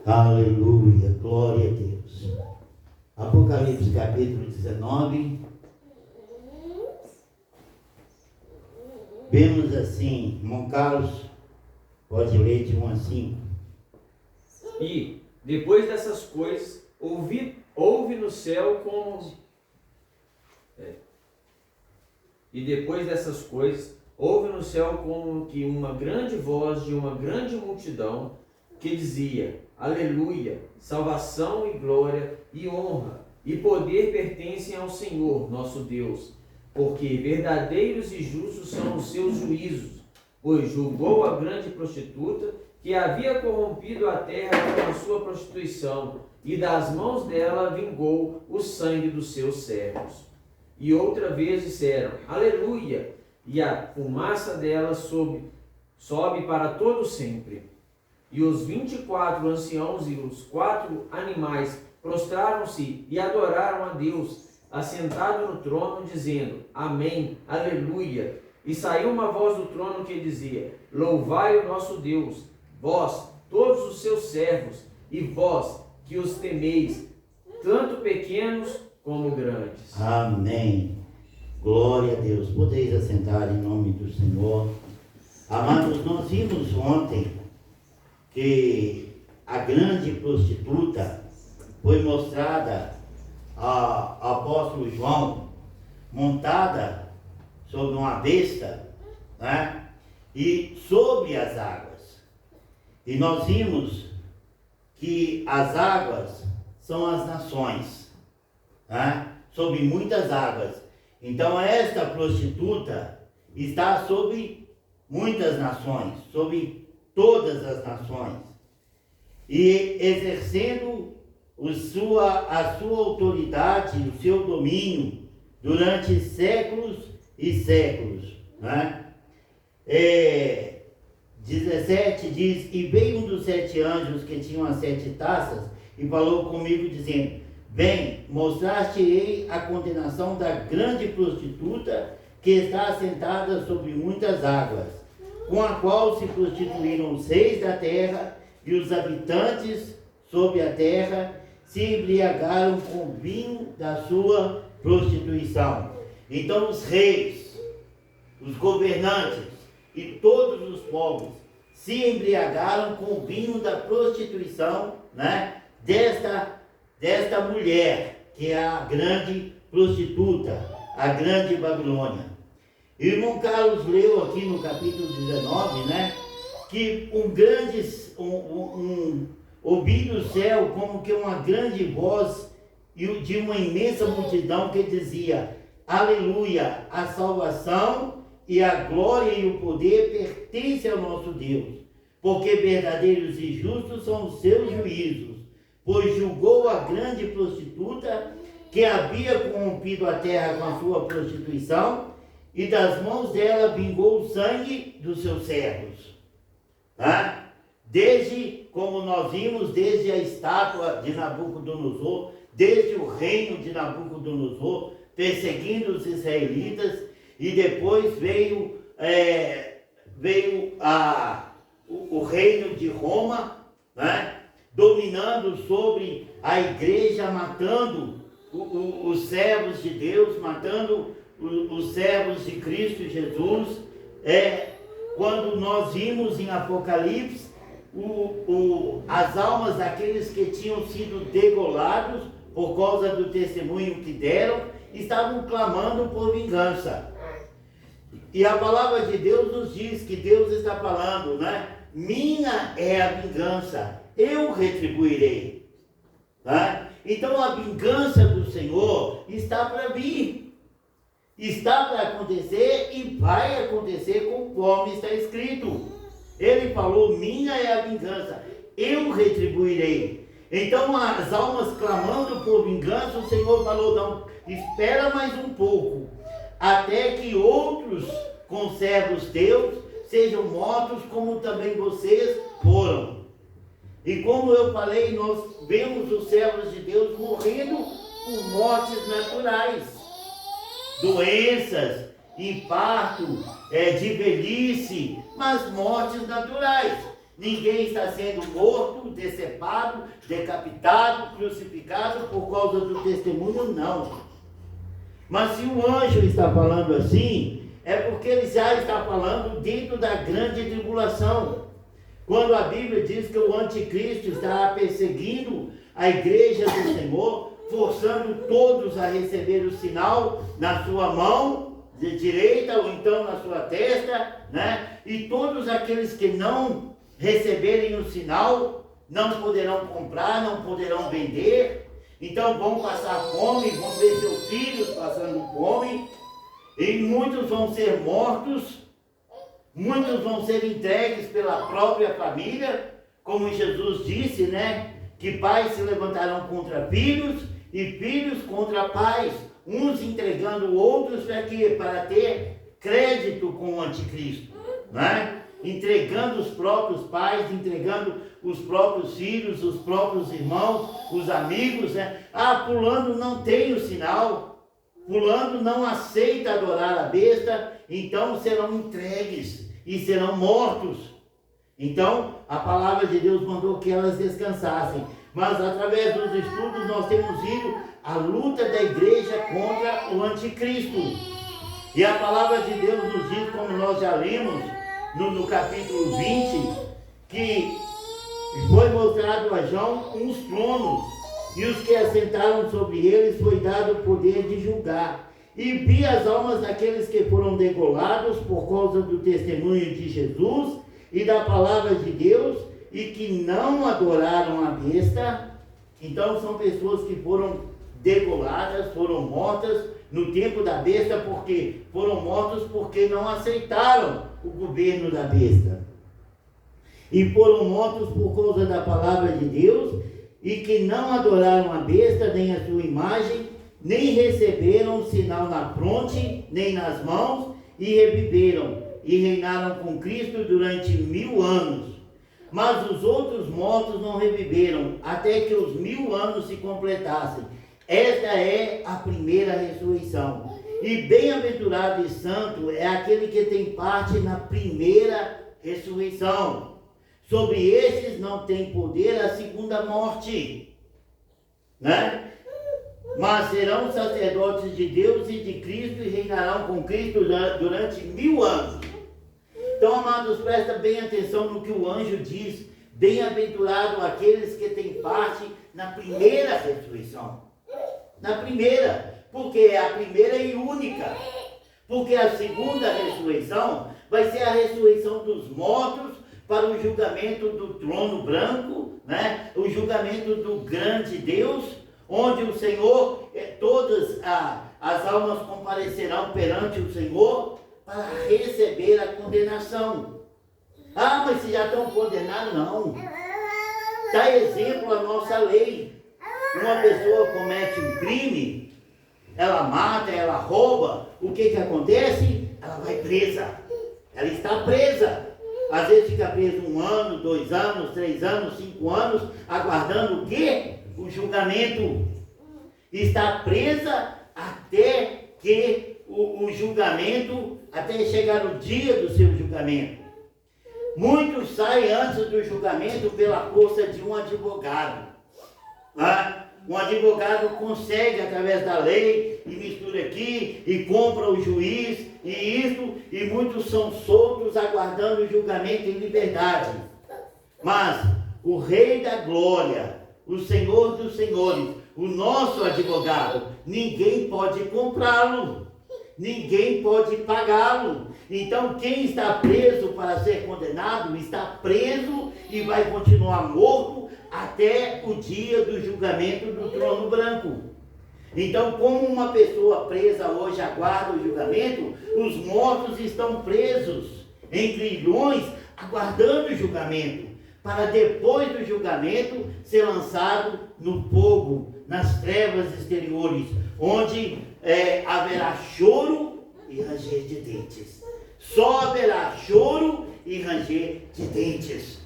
Aleluia, glória a Deus. Apocalipse capítulo 19. Vemos assim, irmão Carlos, pode ler de 1 a 5. E depois dessas coisas, houve no céu como... E depois dessas coisas, houve no céu como que uma grande voz de uma grande multidão que dizia: Aleluia, salvação e glória e honra e poder pertencem ao Senhor, nosso Deus, porque verdadeiros e justos são os seus juízos, pois julgou a grande prostituta que havia corrompido a terra com a sua prostituição, e das mãos dela vingou o sangue dos seus servos. E outra vez disseram: Aleluia, e a fumaça dela sobe para todo sempre. E os 24 anciãos e os 4 animais prostraram-se e adoraram a Deus, assentado no trono, dizendo: Amém, Aleluia. E saiu uma voz do trono que dizia: Louvai o nosso Deus, vós, todos os seus servos, e vós que os temeis, tanto pequenos como grandes. Amém. Glória a Deus. Podeis assentar em nome do Senhor. Amados, nós vimos ontem que a grande prostituta foi mostrada ao apóstolo João montada sobre uma besta, né? E sobre as águas. E nós vimos que as águas são as nações, né? Sobre muitas águas. Então esta prostituta está sobre muitas nações, sobre todas as nações, e exercendo a sua autoridade, o seu domínio durante séculos e séculos, né? 17 diz: E veio um dos 7 anjos que tinham as 7 taças e falou comigo dizendo: Vem, mostrar-te-ei a condenação da grande prostituta que está assentada sobre muitas águas, com a qual se prostituíram os reis da terra, e os habitantes sobre a terra se embriagaram com o vinho da sua prostituição. Então os reis, os governantes e todos os povos se embriagaram com o vinho da prostituição, né, desta mulher, que é a grande prostituta, a grande Babilônia. O irmão Carlos leu aqui no capítulo 19, né, que ouvi do céu como que uma grande voz de uma imensa multidão que dizia: Aleluia, a salvação e a glória e o poder pertencem ao nosso Deus, porque verdadeiros e justos são os seus juízos, pois julgou a grande prostituta que havia corrompido a terra com a sua prostituição, e das mãos dela vingou o sangue dos seus servos. Tá? Desde, como nós vimos, desde a estátua de Nabucodonosor, desde o reino de Nabucodonosor, perseguindo os israelitas, e depois veio o reino de Roma, né? Dominando sobre a igreja, matando os servos de Deus, matando os servos de Cristo Jesus. Quando nós vimos em Apocalipse as almas daqueles que tinham sido degolados por causa do testemunho que deram, estavam clamando por vingança. E a palavra de Deus nos diz que Deus está falando, né? Minha é a vingança, eu retribuirei. Tá? Então a vingança do Senhor está para vir, está para acontecer e vai acontecer conforme está escrito. Ele falou: minha é a vingança, eu retribuirei. Então as almas clamando por vingança, o Senhor falou: não, espera mais um pouco, até que outros conservos teus sejam mortos, como também vocês foram. E como eu falei, nós vemos os servos de Deus morrendo por mortes naturais, doenças, infarto, de velhice, mas mortes naturais. ninguém está sendo morto, decepado, decapitado, crucificado por causa do testemunho, não. Mas se o anjo está falando assim, é porque ele já está falando dentro da grande tribulação. Quando a Bíblia diz que o anticristo está perseguindo a igreja do Senhor, forçando todos a receber o sinal na sua mão de direita ou então na sua testa, né? E todos aqueles que não receberem o sinal não poderão comprar, não poderão vender, então vão passar fome, vão ver seus filhos passando fome, e muitos vão ser mortos, muitos vão ser entregues pela própria família, como Jesus disse, né? Que pais se levantarão contra filhos e filhos contra pais, uns entregando outros para quê? Para ter crédito com o anticristo, né? Entregando os próprios pais, entregando os próprios filhos, os próprios irmãos, os amigos, né? Ah, fulano não tem o sinal, fulano não aceita adorar a besta, então serão entregues e serão mortos. Então, a palavra de Deus mandou que elas descansassem. Mas através dos estudos nós temos visto a luta da igreja contra o anticristo. E a palavra de Deus nos diz, como nós já lemos no capítulo 20, que foi mostrado a João uns tronos, e os que assentaram sobre eles foi dado o poder de julgar. E vi as almas daqueles que foram degolados por causa do testemunho de Jesus e da palavra de Deus, e que não adoraram a besta. Então são pessoas que foram degoladas, foram mortas no tempo da besta, porque foram mortos porque não aceitaram o governo da besta. E foram mortos por causa da palavra de Deus, e que não adoraram a besta, nem a sua imagem, nem receberam sinal na fronte, nem nas mãos, e reviveram, e reinaram com Cristo durante 1000 anos. Mas os outros mortos não reviveram, até que os 1000 anos se completassem. Esta é a primeira ressurreição. E bem-aventurado e santo é aquele que tem parte na primeira ressurreição. Sobre estes não tem poder a segunda morte, né? Mas serão sacerdotes de Deus e de Cristo, e reinarão com Cristo durante 1000 anos. Então, amados, presta bem atenção no que o anjo diz. Bem-aventurado aqueles que têm parte na primeira ressurreição. Na primeira, porque é a primeira e única. Porque a segunda ressurreição vai ser a ressurreição dos mortos para o julgamento do trono branco, né? O julgamento do grande Deus, onde o Senhor, todas as almas comparecerão perante o Senhor para receber a condenação. Ah, mas se já estão condenados, não. Dá exemplo a nossa lei. Uma pessoa comete um crime, ela mata, ela rouba, o que acontece? Ela vai presa. Ela está presa. Às vezes fica presa 1 ano, 2 anos, 3 anos, 5 anos, aguardando o quê? O julgamento. Está presa até que o julgamento, até chegar o dia do seu julgamento. Muitos saem antes do julgamento pela força de um advogado. Um advogado consegue, através da lei, e mistura aqui, e compra o juiz, e isso, e muitos são soltos aguardando o julgamento em liberdade. Mas o Rei da Glória, o Senhor dos Senhores, o nosso advogado, ninguém pode comprá-lo, ninguém pode pagá-lo. Então quem está preso para ser condenado, está preso e vai continuar morto até o dia do julgamento do trono branco. Então, como uma pessoa presa hoje aguarda o julgamento, os mortos estão presos em grilhões, aguardando o julgamento, para depois do julgamento ser lançado no fogo, nas trevas exteriores, onde haverá choro e ranger de dentes. Só haverá choro e ranger de dentes.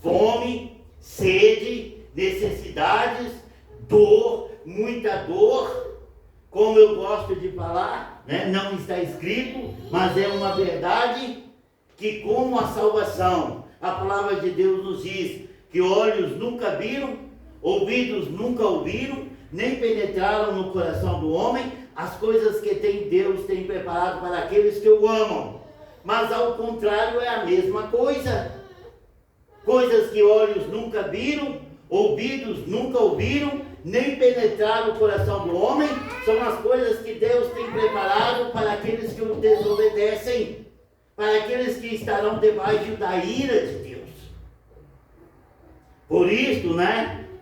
Fome, sede, necessidades, dor, muita dor, como eu gosto de falar, né? Não está escrito, mas é uma verdade, que como a salvação a palavra de Deus nos diz que olhos nunca viram, ouvidos nunca ouviram, nem penetraram no coração do homem as coisas que Deus tem preparado para aqueles que o amam. Mas ao contrário é a mesma coisa. Coisas que olhos nunca viram, ouvidos nunca ouviram, nem penetraram o coração do homem, são as coisas que Deus tem preparado para aqueles que o desobedecem, para aqueles que estarão debaixo da ira de Deus. Por isso,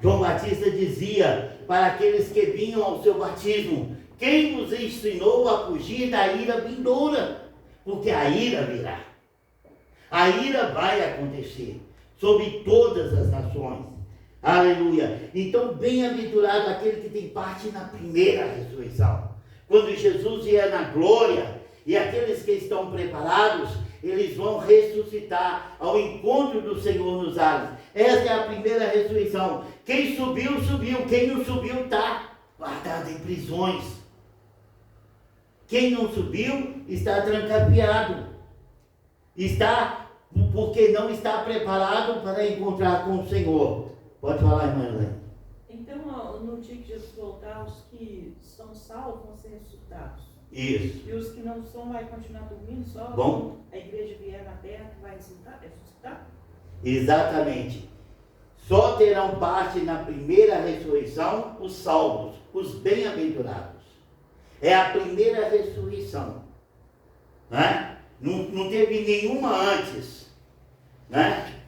João Batista dizia para aqueles que vinham ao seu batismo: quem vos ensinou a fugir da ira vindoura? Porque a ira virá. A ira vai acontecer sobre todas as nações. Aleluia. Então, bem-aventurado aquele que tem parte na primeira ressurreição. Quando Jesus vier na glória, e aqueles que estão preparados, eles vão ressuscitar ao encontro do Senhor nos ares. Essa é a primeira ressurreição. Quem subiu, subiu. Quem não subiu, está guardado em prisões. Quem não subiu, está trancafiado. Está porque não está preparado para encontrar com o Senhor. Pode falar, irmã Helena. Então, no dia que Jesus voltar, os que são salvos vão ser ressuscitados. Isso. E os que não são vai continuar dormindo só? Bom. A igreja vier na terra que vai ressuscitar? Exatamente. Só terão parte na primeira ressurreição os salvos, os bem-aventurados. É a primeira ressurreição. Não teve nenhuma antes.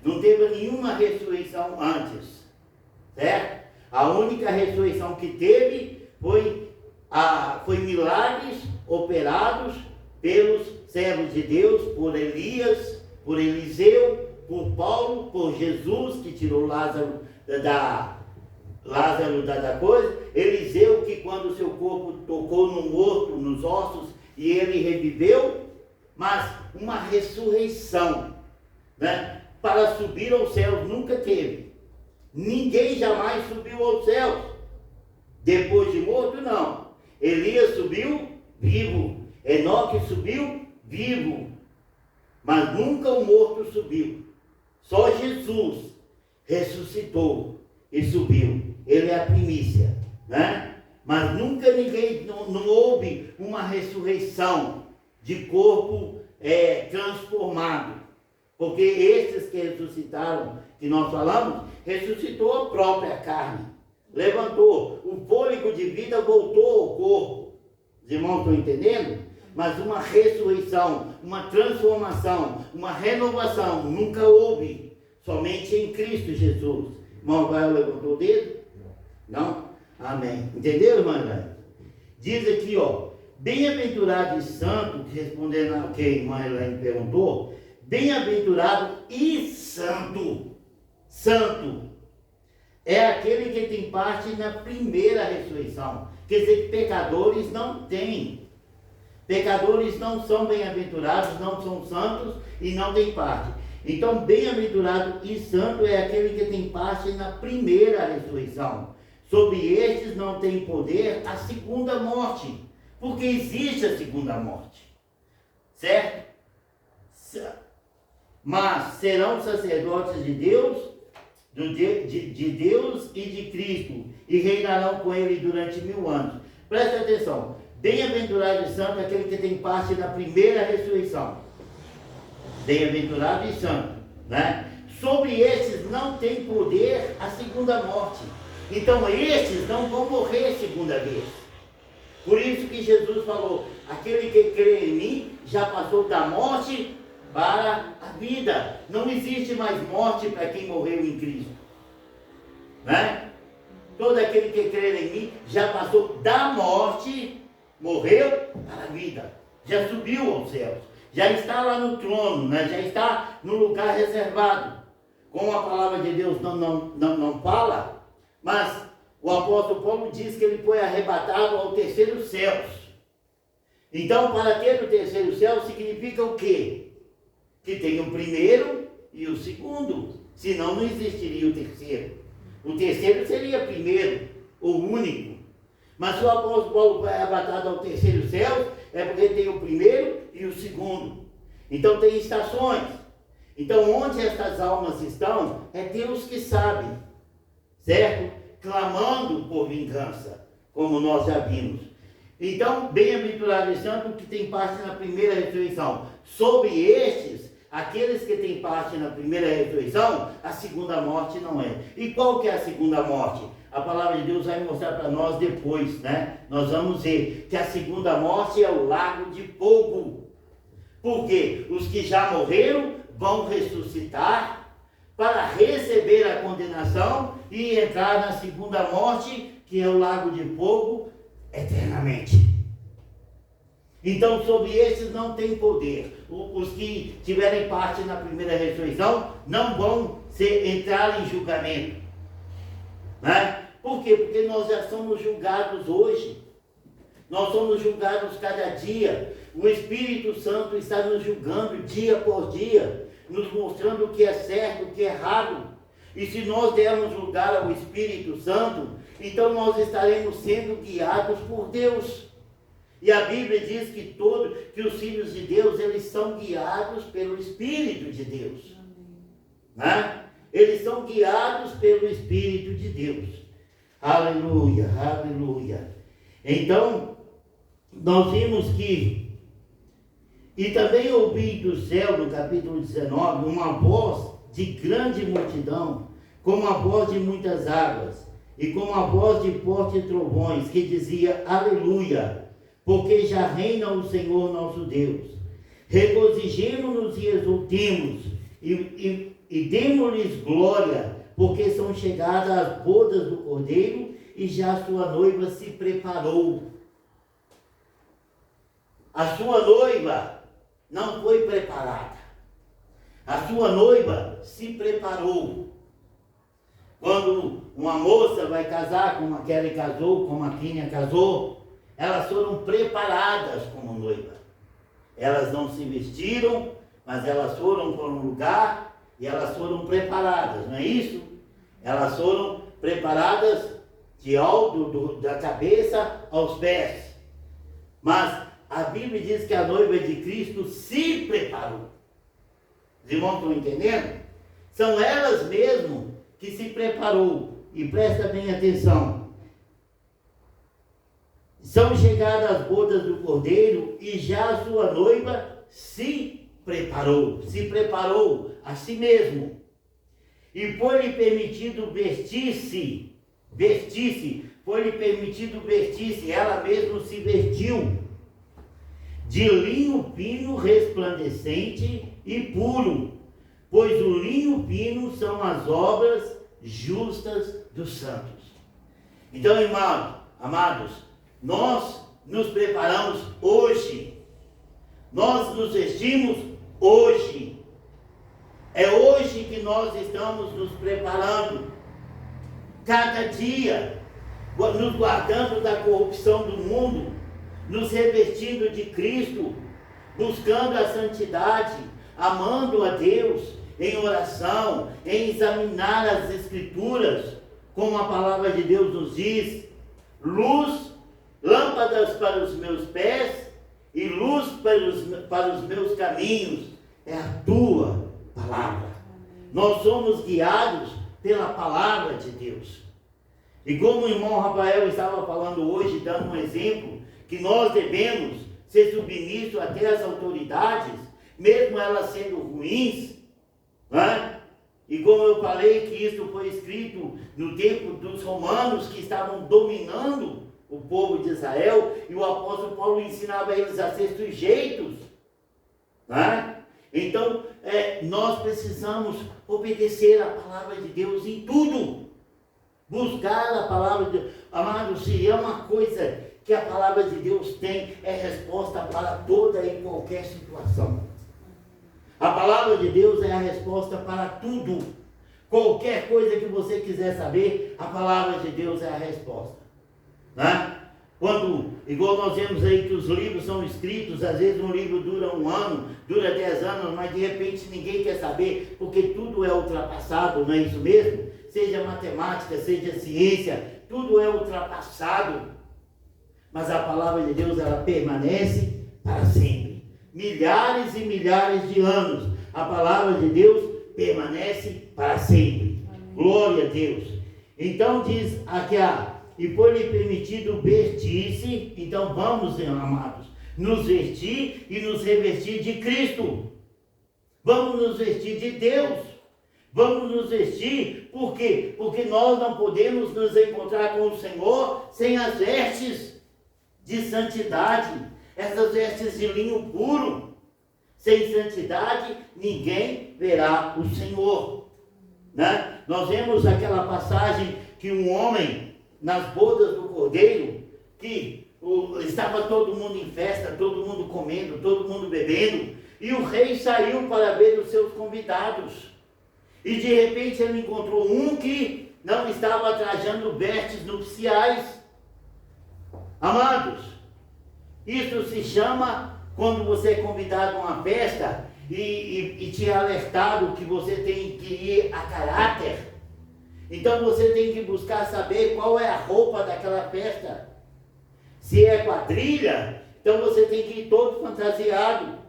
Não teve nenhuma ressurreição antes. Certo? A única ressurreição que teve foi milagres operados pelos servos de Deus, por Elias, por Eliseu, por Paulo, por Jesus, que tirou Lázaro da coisa. Eliseu, que quando seu corpo tocou no morto, nos ossos, e ele reviveu. Mas uma ressurreição, para subir aos céus nunca teve. Ninguém jamais subiu aos céus depois de morto, não. Elias subiu vivo, Enoque subiu vivo, mas nunca o morto subiu. Só Jesus ressuscitou e subiu. Ele é a primícia, Mas nunca não houve uma ressurreição de corpo transformado. Porque esses que ressuscitaram, que nós falamos, ressuscitou a própria carne. Levantou, o fôlego de vida voltou ao corpo. Os irmãos estão entendendo? Mas uma ressurreição, uma transformação, uma renovação, nunca houve. Somente em Cristo Jesus. Irmão Rafael levantou o dedo? Não? Amém. Entendeu, irmã? Diz aqui, bem-aventurado e santo, respondendo ao que a irmã Elaine perguntou, bem-aventurado e santo. Santo é aquele que tem parte na primeira ressurreição. Quer dizer que pecadores não têm. Pecadores não são bem-aventurados, não são santos e não têm parte. Então, bem-aventurado e santo é aquele que tem parte na primeira ressurreição. Sobre estes não tem poder a segunda morte, porque existe a segunda morte. Certo? Mas serão sacerdotes de Deus, de Deus e de Cristo, e reinarão com ele durante 1000 anos. Preste atenção. Bem-aventurado e santo é aquele que tem parte na primeira ressurreição. Bem-aventurado e santo, Sobre estes não tem poder a segunda morte. Então estes não vão morrer segunda vez. Por isso que Jesus falou: aquele que crê em mim já passou da morte para a vida. Não existe mais morte para quem morreu em Cristo. Todo aquele que crê em mim já passou da morte, morreu para a vida. Já subiu aos céus. Já está lá no trono, já está no lugar reservado. Como a palavra de Deus não fala, mas o apóstolo Paulo diz que ele foi arrebatado ao terceiro céu. Então, para ter o terceiro céu significa o quê? Que tem o primeiro e o segundo. Senão não existiria o terceiro. O terceiro seria primeiro, o único. Mas se o apóstolo Paulo foi arrebatado ao terceiro céu, é porque tem o primeiro e o segundo. Então tem estações. Então, onde essas almas estão, é Deus que sabe, certo? Clamando por vingança, como nós já vimos. Então, bem-aventurado e santo que tem parte na primeira ressurreição. Sobre estes, aqueles que têm parte na primeira ressurreição, a segunda morte não é. E qual que é a segunda morte? A palavra de Deus vai mostrar para nós depois, né? Nós vamos ver que a segunda morte é o lago de fogo. Por quê? Os que já morreram vão ressuscitar para receber a condenação e entrar na segunda morte, que é o lago de fogo, eternamente. Então, sobre esses não tem poder. Os que tiverem parte na primeira ressurreição não vão entrar em julgamento. Né? Por quê? Porque nós já somos julgados hoje. Nós somos julgados cada dia. O Espírito Santo está nos julgando dia por dia, nos mostrando o que é certo, o que é errado. E se nós dermos lugar ao Espírito Santo, então nós estaremos sendo guiados por Deus. E a Bíblia diz que os filhos de Deus, eles são guiados pelo Espírito de Deus. Né? Eles são guiados pelo Espírito de Deus. Aleluia, aleluia. Então, nós vimos que, e também ouvi do céu, no capítulo 19, uma voz de grande multidão, como a voz de muitas águas, e como a voz de fortes trovões, que dizia, aleluia, porque já reina o Senhor nosso Deus. Regozijemo-nos e exultemos, e demos-lhes glória, porque são chegadas as bodas do Cordeiro, e já sua noiva se preparou. A sua noiva não foi preparada. A sua noiva se preparou. Quando uma moça vai casar, como a Kelly casou, como a Kínia casou, elas foram preparadas como noiva. Elas não se vestiram, mas elas foram para um lugar e elas foram preparadas, não é isso? Elas foram preparadas da cabeça aos pés. Mas a Bíblia diz que a noiva de Cristo se preparou. Os irmãos estão entendendo? São elas mesmo que se preparou. E presta bem atenção. São chegadas as bodas do Cordeiro e já a sua noiva se preparou. Se preparou a si mesmo. E foi-lhe permitido vestir-se. Foi-lhe permitido vestir-se. Ela mesma se vestiu de linho fino, resplandecente e puro, pois o linho fino são as obras justas dos santos. Então, irmãos, amados, nós nos preparamos hoje, nós nos vestimos hoje, é hoje que nós estamos nos preparando, cada dia, nos guardando da corrupção do mundo, nos revestindo de Cristo, buscando a santidade, amando a Deus, em oração, em examinar as Escrituras, como a palavra de Deus nos diz, luz, lâmpadas para os meus pés e luz para os meus caminhos, é a tua palavra. Nós somos guiados pela palavra de Deus. E como o irmão Rafael estava falando hoje, dando um exemplo, que nós devemos ser submissos até às autoridades, mesmo elas sendo ruins, né? E como eu falei que isso foi escrito no tempo dos romanos que estavam dominando o povo de Israel, e o apóstolo Paulo ensinava eles a ser sujeitos, né? Então, nós precisamos obedecer a palavra de Deus em tudo, buscar a palavra de Deus. Amado, se é uma coisa que a palavra de Deus tem, é resposta para toda e qualquer situação. A palavra de Deus é a resposta para tudo. Qualquer coisa que você quiser saber, a palavra de Deus é a resposta. Né? Igual nós vemos aí que os livros são escritos, às vezes um livro dura 1 ano, dura 10 anos, mas de repente ninguém quer saber, porque tudo é ultrapassado, não é isso mesmo? Seja matemática, seja ciência, tudo é ultrapassado. Mas a palavra de Deus, ela permanece para sempre. Milhares e milhares de anos. a palavra de Deus permanece para sempre. Amém. Glória a Deus. Então diz aqui, e foi-lhe permitido vestir-se. Então vamos, amados, nos vestir e nos revestir de Cristo. Vamos nos vestir de Deus. Vamos nos vestir, por quê? Porque nós não podemos nos encontrar com o Senhor sem as vestes de santidade, essas vestes de linho puro. Sem santidade, ninguém verá o Senhor. Né? Nós vemos aquela passagem que um homem, nas bodas do Cordeiro, que estava todo mundo em festa, todo mundo comendo, todo mundo bebendo, e o rei saiu para ver os seus convidados. E de repente ele encontrou um que não estava trajando vestes nupciais. Amados, isso se chama quando você é convidado a uma festa e te é alertado que você tem que ir a caráter. Então você tem que buscar saber qual é a roupa daquela festa. Se é quadrilha, então você tem que ir todo fantasiado.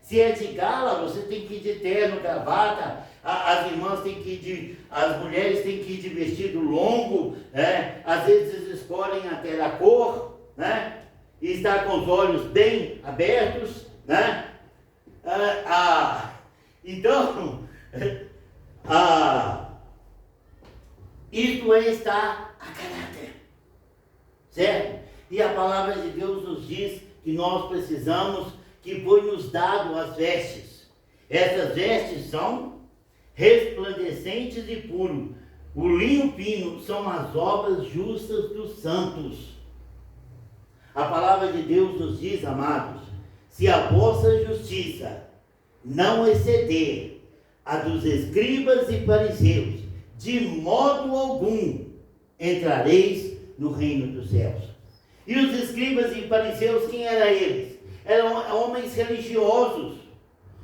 Se é de gala, você tem que ir de terno, gravata. As irmãs têm que ir as mulheres têm que ir de vestido longo, né? Às vezes escolhem até a cor, né? E estar com os olhos bem abertos, né? Então, isso é estar a caráter, certo? E a palavra de Deus nos diz que nós precisamos, que foi nos dado as vestes. Essas vestes são resplandecentes e puros. O linho fino são as obras justas dos santos. A palavra de Deus nos diz, amados, se a vossa justiça não exceder a dos escribas e fariseus, de modo algum entrareis no reino dos céus. E os escribas e fariseus, quem eram eles? Eram homens religiosos,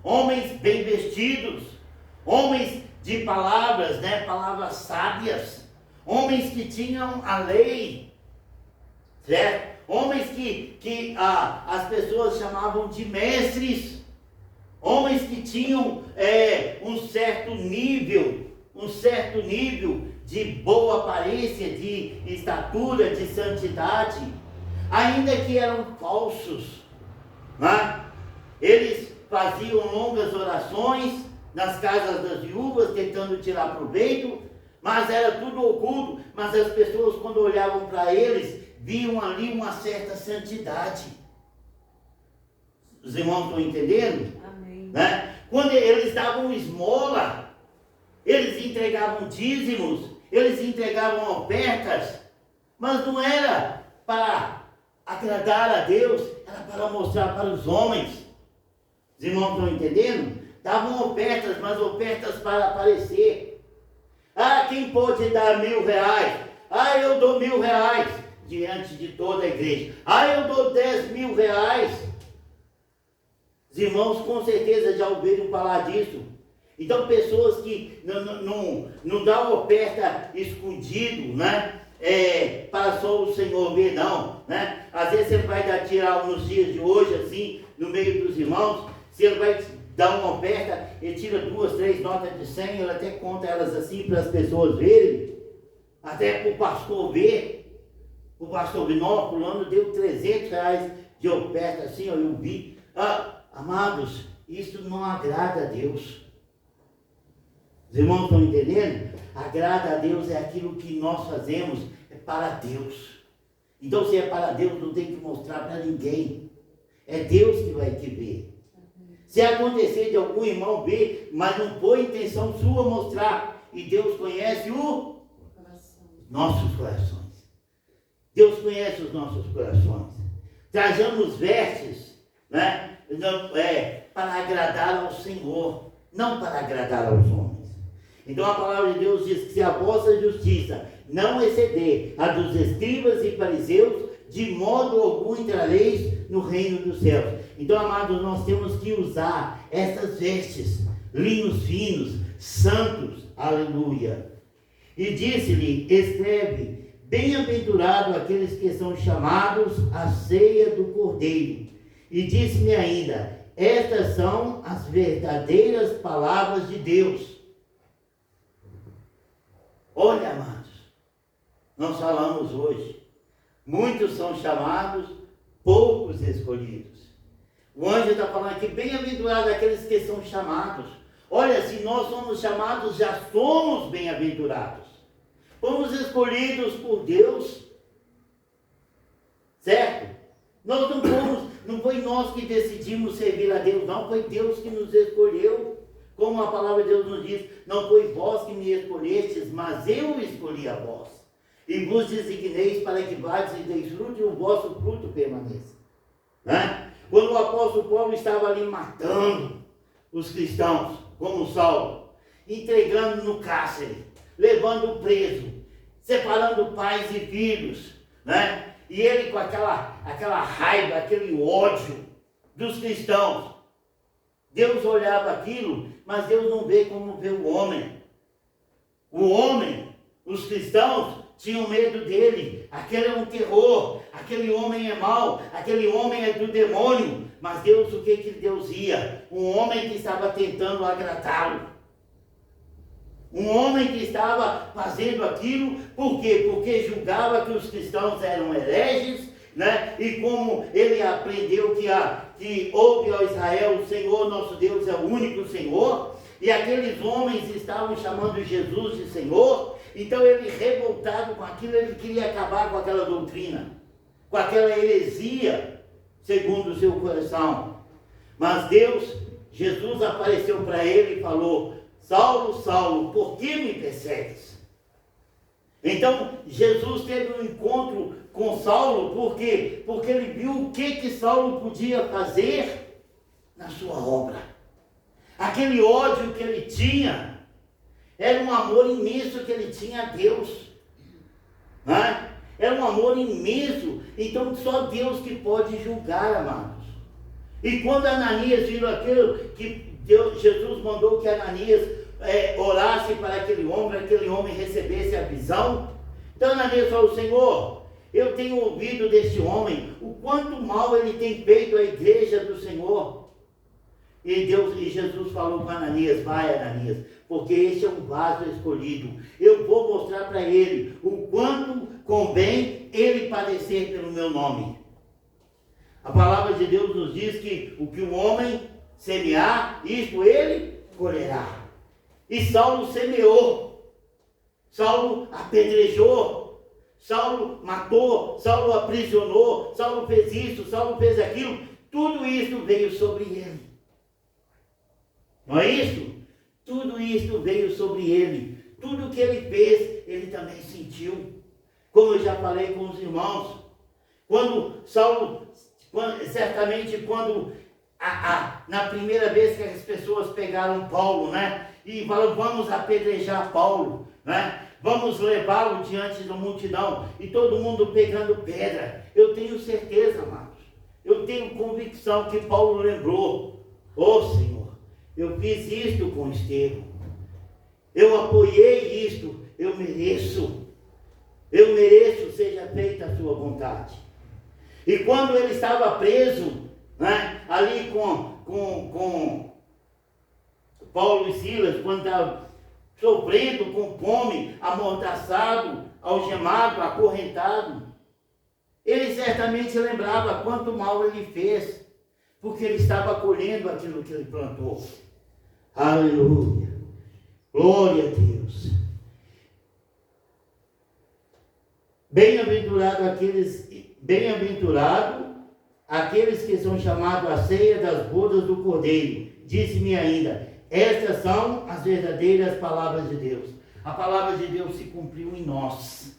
homens bem vestidos, homens de palavras, né? Palavras sábias, homens que tinham a lei, certo? Homens que as pessoas chamavam de mestres, homens que tinham um certo nível de boa aparência, de estatura, de santidade, ainda que eram falsos, né? Eles faziam longas orações nas casas das viúvas, tentando tirar proveito, mas era tudo oculto. Mas as pessoas, quando olhavam para eles, viam ali uma certa santidade. Os irmãos estão entendendo? Amém. Né? Quando eles davam esmola, eles entregavam dízimos, eles entregavam ofertas, mas não era para agradar a Deus, era para mostrar para os homens. Os irmãos estão entendendo? Davam ofertas, mas ofertas para aparecer. Quem pode dar R$1.000? Eu dou R$1.000 diante de toda a igreja. Eu dou R$10.000. Os irmãos com certeza já ouviram falar disso. Então pessoas que não dão oferta escondido, né? Para só o Senhor ver, não, né? Às vezes você vai tirar nos dias de hoje, assim, no meio dos irmãos, se ele vai dar uma oferta, ele tira 2, 3 notas de 100, ele até conta elas assim para as pessoas verem, até para o pastor ver. O pastor ver, não, fulano deu R$300 de oferta, assim, eu vi. Amados, isso não agrada a Deus. Os irmãos estão entendendo? Agrada a Deus é aquilo que nós fazemos, é para Deus. Então, se é para Deus, não tem que mostrar para ninguém. É Deus que vai te ver. Se acontecer de algum irmão ver, mas não foi intenção sua mostrar, e Deus conhece nossos corações. Deus conhece os nossos corações. Trajamos vestes, né? Para agradar ao Senhor, não para agradar aos homens. Então a palavra de Deus diz que se a vossa justiça não exceder a dos escribas e fariseus, de modo algum entrareis no reino dos céus. Então, amados, nós temos que usar essas vestes, linhos finos, santos, aleluia. E disse-lhe, escreve, bem-aventurado aqueles que são chamados à ceia do Cordeiro. E disse-me ainda, estas são as verdadeiras palavras de Deus. Olha, amados, nós falamos hoje, muitos são chamados, poucos escolhidos. O anjo está falando aqui, bem-aventurados aqueles que são chamados. Olha, se nós somos chamados, já somos bem-aventurados. Fomos escolhidos por Deus, certo? Nós não fomos, não foi nós que decidimos servir a Deus, não, foi Deus que nos escolheu. Como a palavra de Deus nos diz, não foi vós que me escolhestes, mas eu escolhi a vós. E vos designeis para que vades e deis fruto, e o vosso fruto permaneça. Né? Quando o apóstolo Paulo estava ali matando os cristãos, como Saulo, entregando no cárcere, levando preso, separando pais e filhos, né? E ele com aquela raiva, aquele ódio dos cristãos. Deus olhava aquilo, mas Deus não vê como vê o homem. O homem, os cristãos, tinham medo dele. Aquele é um terror, aquele homem é mau, aquele homem é do demônio. Mas Deus, o que Deus ia? Um homem que estava tentando agradá-lo. Um homem que estava fazendo aquilo, por quê? Porque julgava que os cristãos eram hereges, né? E como ele aprendeu que ouve ao Israel, o Senhor nosso Deus é o único Senhor, e aqueles homens estavam chamando Jesus de Senhor, então ele, revoltado com aquilo, ele queria acabar com aquela doutrina, com aquela heresia, segundo o seu coração. Mas Jesus apareceu para ele e falou: Saulo, Saulo, por que me persegues? Então, Jesus teve um encontro com Saulo, por quê? Porque ele viu o que Saulo podia fazer na sua obra. Aquele ódio que ele tinha, era um amor imenso que ele tinha a Deus. Né? Era um amor imenso, então só Deus que pode julgar, amados. E quando Ananias viu aquilo que Jesus mandou que Ananias orasse para aquele homem recebesse a visão. Então Ananias falou: Senhor, eu tenho ouvido desse homem o quanto mal ele tem feito à igreja do Senhor. E Jesus falou com Ananias: vai, Ananias, porque este é um vaso escolhido. Eu vou mostrar para ele o quanto convém ele padecer pelo meu nome. A palavra de Deus nos diz que o que o homem semear, isto ele colherá. E Saulo semeou, Saulo apedrejou, Saulo matou, Saulo aprisionou, Saulo fez isso, Saulo fez aquilo. Tudo isso veio sobre ele. Não é isso? Tudo isso veio sobre ele. Tudo que ele fez, ele também sentiu. Como eu já falei com os irmãos, certamente na primeira vez que as pessoas pegaram Paulo, né? E falaram: vamos apedrejar Paulo, né? Vamos levá-lo diante da multidão. E todo mundo pegando pedra. Eu tenho certeza, amados. Eu tenho convicção que Paulo lembrou: ó Senhor, eu fiz isto com Estevão. Eu apoiei isto. Eu mereço. Seja feita a sua vontade. E quando ele estava preso, né, ali com Paulo e Silas, quando estava sofrendo com fome, amordaçado, algemado, acorrentado, ele certamente lembrava quanto mal ele fez, porque ele estava colhendo aquilo que ele plantou. Aleluia! Glória a Deus! Bem-aventurado aqueles que são chamados à ceia das bodas do Cordeiro. Disse-me ainda: estas são as verdadeiras palavras de Deus. A palavra de Deus se cumpriu em nós.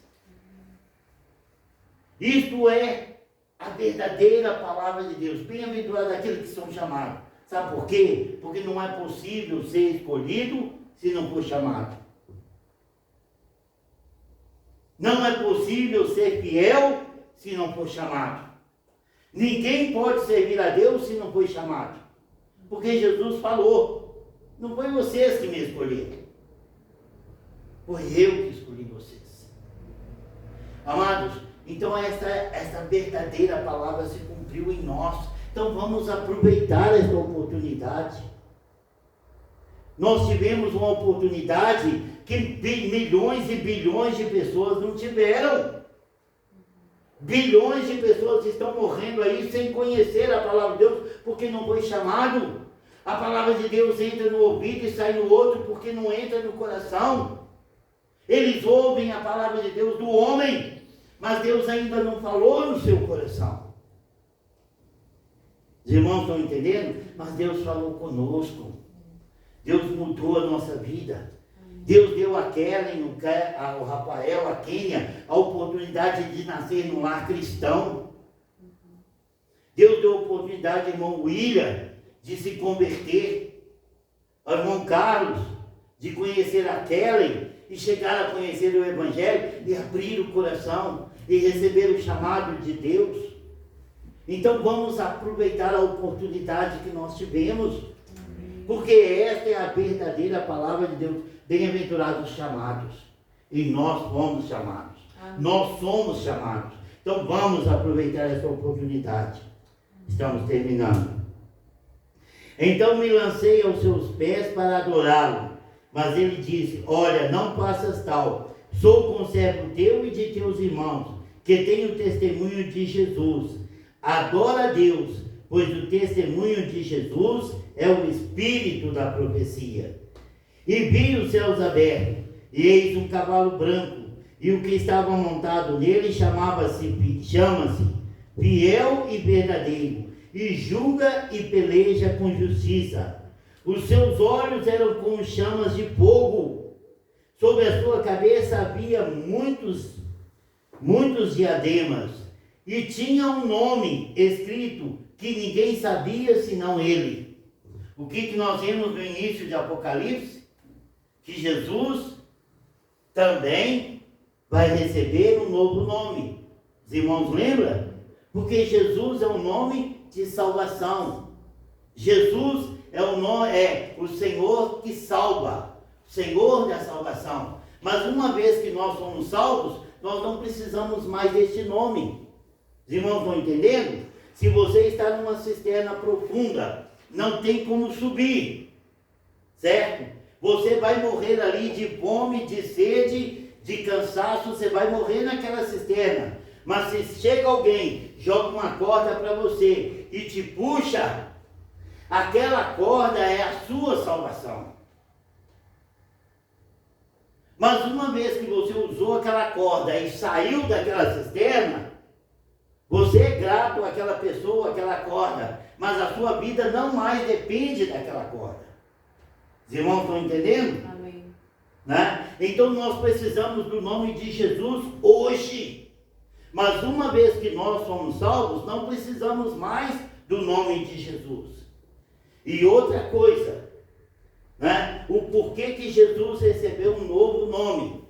Isto é a verdadeira palavra de Deus. Bem-aventurado aqueles que são chamados. Sabe por quê? Porque não é possível ser escolhido se não for chamado. Não é possível ser fiel se não for chamado. Ninguém pode servir a Deus se não for chamado. Porque Jesus falou: não foi vocês que me escolheram, foi eu que escolhi vocês. Amados, então esta verdadeira palavra se cumpriu em nós. Então vamos aproveitar esta oportunidade. Nós tivemos uma oportunidade que milhões e bilhões de pessoas não tiveram. Bilhões de pessoas estão morrendo aí sem conhecer a palavra de Deus, porque não foi chamado. A palavra de Deus entra no ouvido e sai no outro, porque não entra no coração. Eles ouvem a palavra de Deus do homem, mas Deus ainda não falou no seu coração. Os irmãos estão entendendo? Mas Deus falou conosco. Deus mudou a nossa vida. Deus deu a Kellen, ao Rafael, a Kênia, a oportunidade de nascer num lar cristão. Deus deu a oportunidade ao irmão William de se converter, ao irmão Carlos de conhecer a Kellen e chegar a conhecer o Evangelho e abrir o coração e receber o chamado de Deus. Então vamos aproveitar a oportunidade que nós tivemos, porque esta é a verdadeira palavra de Deus. Bem-aventurados os chamados, e nós fomos chamados. Amém. Nós somos chamados. Então vamos aproveitar essa oportunidade. Estamos terminando. Então me lancei aos seus pés para adorá-lo, mas ele disse: olha, não faças tal, sou conservo teu e de teus irmãos, que tenho testemunho de Jesus. Adora a Deus, pois o testemunho de Jesus é o espírito da profecia. E vi os céus abertos, e eis um cavalo branco, e o que estava montado nele chama-se Fiel e Verdadeiro, e julga e peleja com justiça. Os seus olhos eram como chamas de fogo. Sobre a sua cabeça havia muitos diademas, e tinha um nome escrito que ninguém sabia senão ele. O que nós vemos no início de Apocalipse? Que Jesus também vai receber um novo nome. Os irmãos lembram? Porque Jesus é um nome de salvação. Jesus é o Senhor que salva, o Senhor da salvação. Mas uma vez que nós somos salvos, nós não precisamos mais deste nome. Os irmãos estão entendendo? Se você está numa cisterna profunda, não tem como subir, certo? Você vai morrer ali de fome, de sede, de cansaço, você vai morrer naquela cisterna. Mas se chega alguém, joga uma corda para você e te puxa, aquela corda é a sua salvação. Mas uma vez que você usou aquela corda e saiu daquela cisterna, você é grato àquela pessoa, àquela corda, mas a sua vida não mais depende daquela corda. Os irmãos estão entendendo? Amém. Né? Então nós precisamos do nome de Jesus hoje. Mas uma vez que nós somos salvos, não precisamos mais do nome de Jesus. E outra coisa, né? O porquê que Jesus recebeu um novo nome.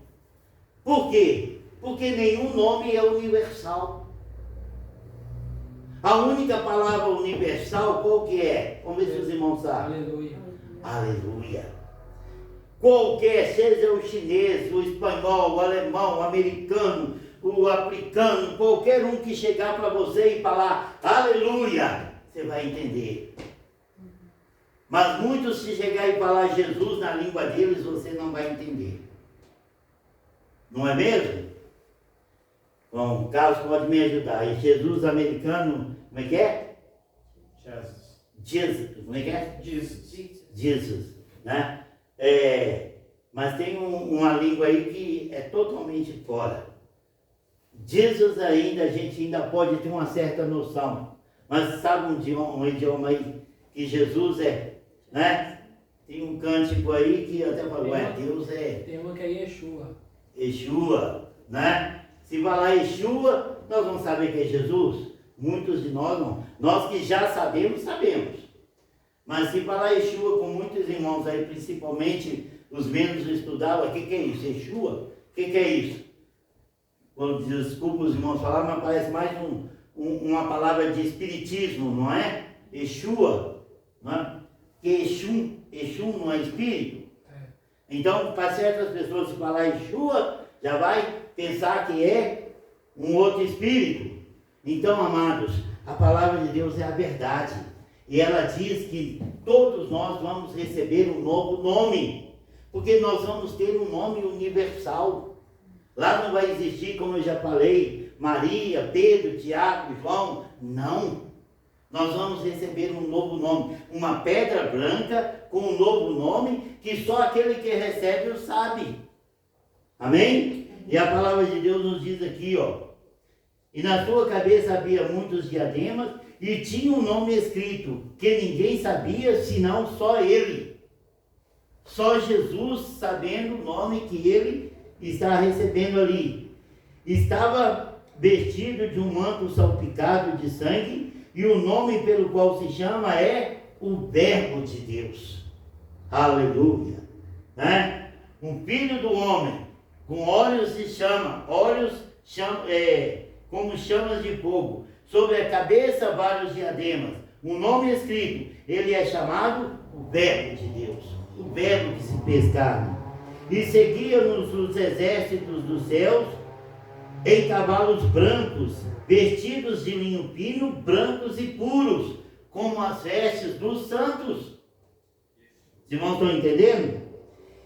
Por quê? Porque nenhum nome é universal. A única palavra universal qual que é? Vamos ver se os irmãos sabem. Aleluia. Aleluia. Qualquer, seja o chinês, o espanhol, o alemão, o americano, o africano, qualquer um que chegar para você e falar aleluia, você vai entender. Mas muitos, se chegar e falar Jesus na língua deles, você não vai entender. Não é mesmo? Bom, o Carlos pode me ajudar. E Jesus americano, como é que é? Jesus. Como é que é? Jesus, né? Mas tem uma língua aí que é totalmente fora. Jesus ainda, a gente ainda pode ter uma certa noção. Mas sabe um idioma aí que Jesus é, né? Tem um cântico aí que até falou, Deus é... Tem uma que é Yeshua. Yeshua, né? Se falar Yeshua, nós vamos saber que é Jesus? Muitos de nós não. Nós que já sabemos, sabemos. Mas se falar Yeshua com muitos irmãos aí, principalmente os menos estudados, o que é isso? Yeshua? O que é isso? Quando, desculpa os irmãos falar, mas parece mais uma palavra de espiritismo, não é? Yeshua, não é? Que Exum não é espírito? Então, para certas pessoas, se falar Yeshua, já vai pensar que é um outro espírito. Então, amados, a palavra de Deus é a verdade. E ela diz que todos nós vamos receber um novo nome, porque nós vamos ter um nome universal. Lá não vai existir, como eu já falei, Maria, Pedro, Tiago e João. Não. Nós vamos receber um novo nome, uma pedra branca com um novo nome, que só aquele que recebe o sabe. Amém? E a palavra de Deus nos diz aqui, ó. E na sua cabeça havia muitos diademas, e tinha um nome escrito, que ninguém sabia, senão só ele. Só Jesus sabendo o nome que ele está recebendo ali. Estava vestido de um manto salpicado de sangue, e o nome pelo qual se chama é o Verbo de Deus. Aleluia. Né? Um filho do homem, com olhos como chamas de fogo, sobre a cabeça vários diademas, um nome escrito, ele é chamado o Verbo de Deus, o Verbo que se fez carne. E seguia-nos os exércitos dos céus em cavalos brancos, vestidos de linho fino, brancos e puros, como as vestes dos santos. Os irmãos estão entendendo?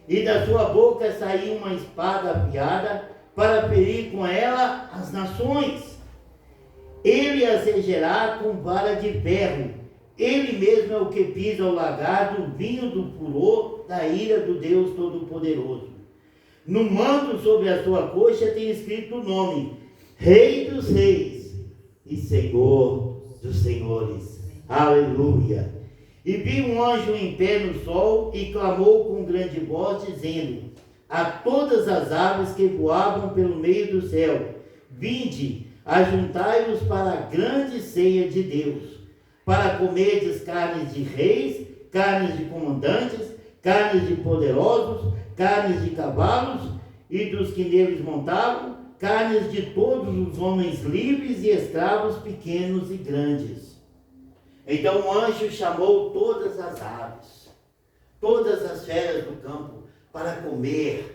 E da sua boca saía uma espada afiada, para ferir com ela as nações. Ele as regerá com vara de ferro. Ele mesmo é o que pisa o lagar do vinho do furor da ira do Deus Todo-Poderoso. No manto sobre a sua coxa tem escrito o nome: Rei dos Reis e Senhor dos Senhores. Aleluia. E vi um anjo em pé no sol e clamou com grande voz, dizendo a todas as aves que voavam pelo meio do céu: vinde, ajuntai-vos para a grande ceia de Deus, para comerdes carnes de reis, carnes de comandantes, carnes de poderosos, carnes de cavalos e dos que neles montavam, carnes de todos os homens livres e escravos, pequenos e grandes. Então o anjo chamou todas as aves, todas as feras do campo, para comer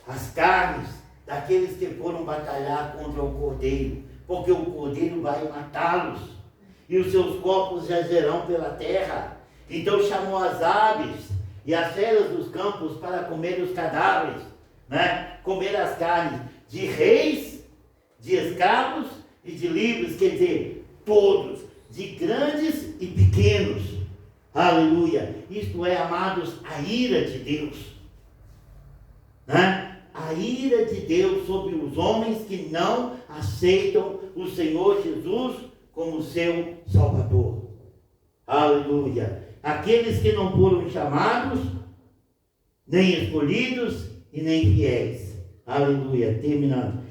as carnes daqueles que foram batalhar contra o cordeiro, porque o cordeiro vai matá-los, e os seus corpos jazerão pela terra. Então chamou as aves e as feras dos campos para comer os cadáveres, né? Comer as carnes de reis, de escravos e de livres, quer dizer, todos, de grandes e pequenos. Aleluia. Isto é, amados, a ira de Deus. Né? A ira de Deus sobre os homens que não aceitam o Senhor Jesus como seu Salvador. Aleluia. Aqueles que não foram chamados, nem escolhidos e nem fiéis. Aleluia. Terminando.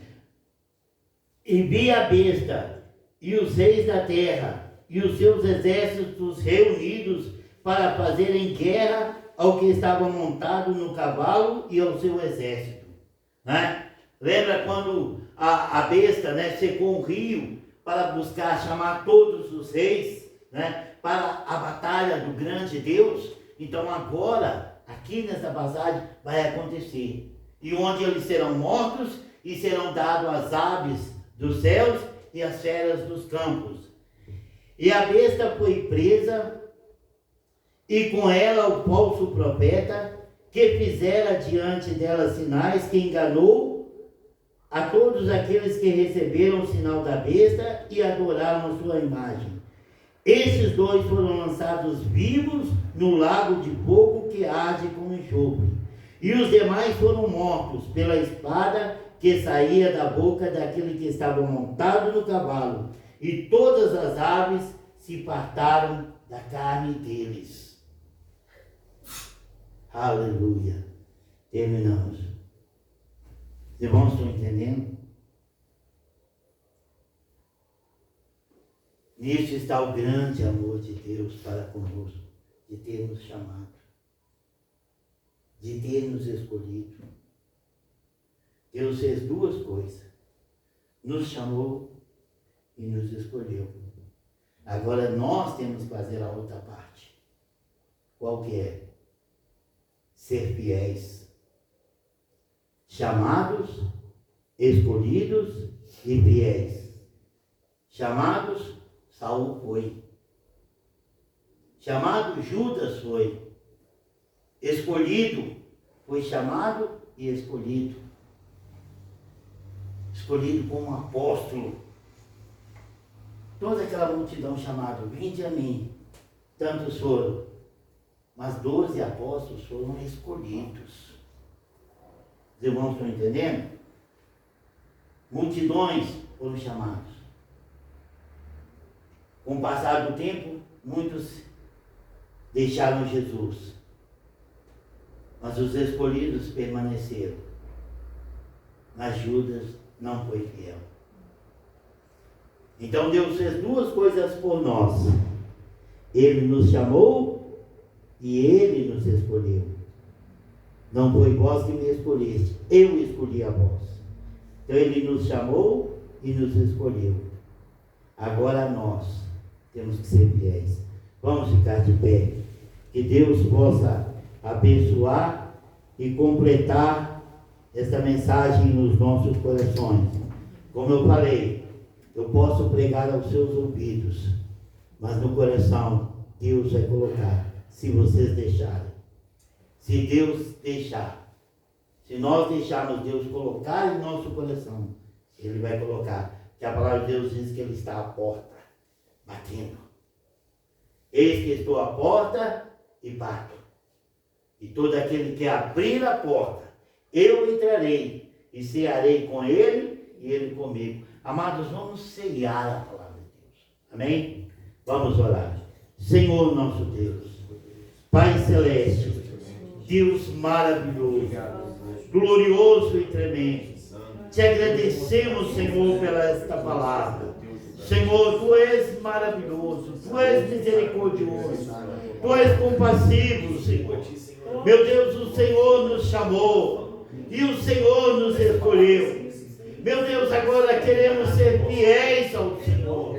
E vi a besta e os reis da terra e os seus exércitos reunidos para fazerem guerra ao que estava montado no cavalo e ao seu exército. Né? Lembra quando a besta, né, secou um rio para buscar chamar todos os reis, né, para a batalha do grande Deus? Então agora, aqui nessa passagem, vai acontecer. E onde eles serão mortos e serão dados às aves dos céus e às feras dos campos. E a besta foi presa, e com ela o falso profeta, que fizera diante dela sinais, que enganou a todos aqueles que receberam o sinal da besta e adoraram a sua imagem. Esses dois foram lançados vivos no lago de fogo que arde com enxofre. E os demais foram mortos pela espada que saía da boca daquele que estava montado no cavalo. E todas as aves se fartaram da carne deles. Aleluia. Terminamos. Os irmãos estão entendendo? Nisso está o grande amor de Deus para conosco, de ter nos chamado, de ter nos escolhido. Deus fez duas coisas: nos chamou e nos escolheu. Agora nós temos que fazer a outra parte. Qual que é? Ser fiéis. Chamados, escolhidos e fiéis. Chamados Saul foi. Chamado, Judas foi. Escolhido, foi chamado e escolhido. Escolhido como apóstolo. Toda aquela multidão chamada, vinde a mim. Tantos foram. Mas 12 apóstolos foram escolhidos. Os irmãos estão entendendo? Multidões foram chamados. Com o passar do tempo, muitos deixaram Jesus. Mas os escolhidos permaneceram. Mas Judas não foi fiel. Então Deus fez duas coisas por nós. Ele nos chamou e Ele nos escolheu. Não foi vós que me escolheste, eu escolhi a vós. Então Ele nos chamou e nos escolheu. Agora nós temos que ser fiéis. Vamos ficar de pé. Que Deus possa abençoar e completar esta mensagem nos nossos corações. Como eu falei, eu posso pregar aos seus ouvidos, mas no coração Deus vai colocar, se vocês deixarem. Se Deus deixar, se nós deixarmos Deus colocar em nosso coração, Ele vai colocar. Que a palavra de Deus diz que Ele está à porta, batendo. Eis que estou à porta e bato. E todo aquele que abrir a porta, eu entrarei e cearei com ele e ele comigo. Amados, vamos ceiar a palavra de Deus. Amém? Vamos orar. Senhor nosso Deus, Pai Celeste, Deus maravilhoso, glorioso e tremendo, te agradecemos, Senhor, pela esta palavra. Senhor, Tu és maravilhoso, Tu és misericordioso, Tu és compassivo, Senhor. Meu Deus, o Senhor nos chamou e o Senhor nos escolheu. Meu Deus, agora queremos ser fiéis ao Senhor.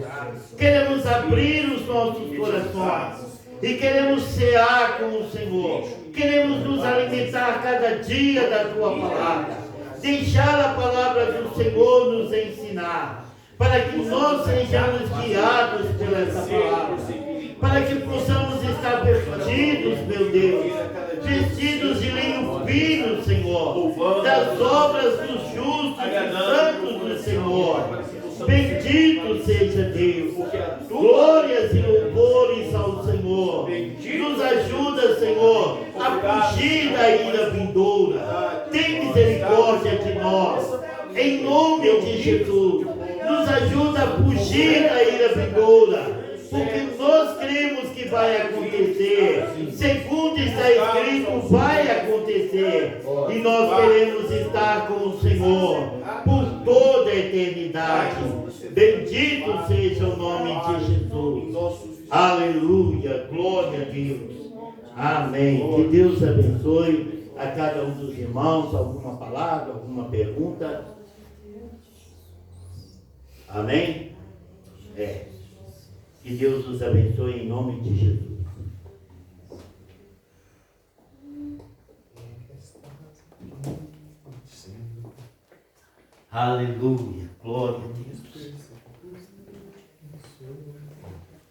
Queremos abrir os nossos corações e queremos cear com o Senhor. Queremos nos alimentar cada dia da Tua palavra. Deixar a palavra do Senhor nos ensinar, para que nós sejamos guiados por essa palavra, para que possamos estar vestidos, meu Deus, vestidos de linho fino, Senhor, das obras dos justos e santos do Senhor. Bendito seja Deus. Glórias e louvores ao Senhor. Nos ajuda, Senhor, a fugir da ira vindoura. Tem misericórdia de nós, em nome de Jesus. Nos ajuda a fugir da ira vindoura, porque nós cremos que vai acontecer. Segundo está escrito, vai acontecer. E nós queremos estar com o Senhor por toda a eternidade. Bendito seja o nome de Jesus. Aleluia, glória a Deus. Amém. Que Deus abençoe a cada um dos irmãos. Alguma palavra, alguma pergunta? Amém? Que Deus nos abençoe em nome de Jesus. Aleluia, glória a Deus.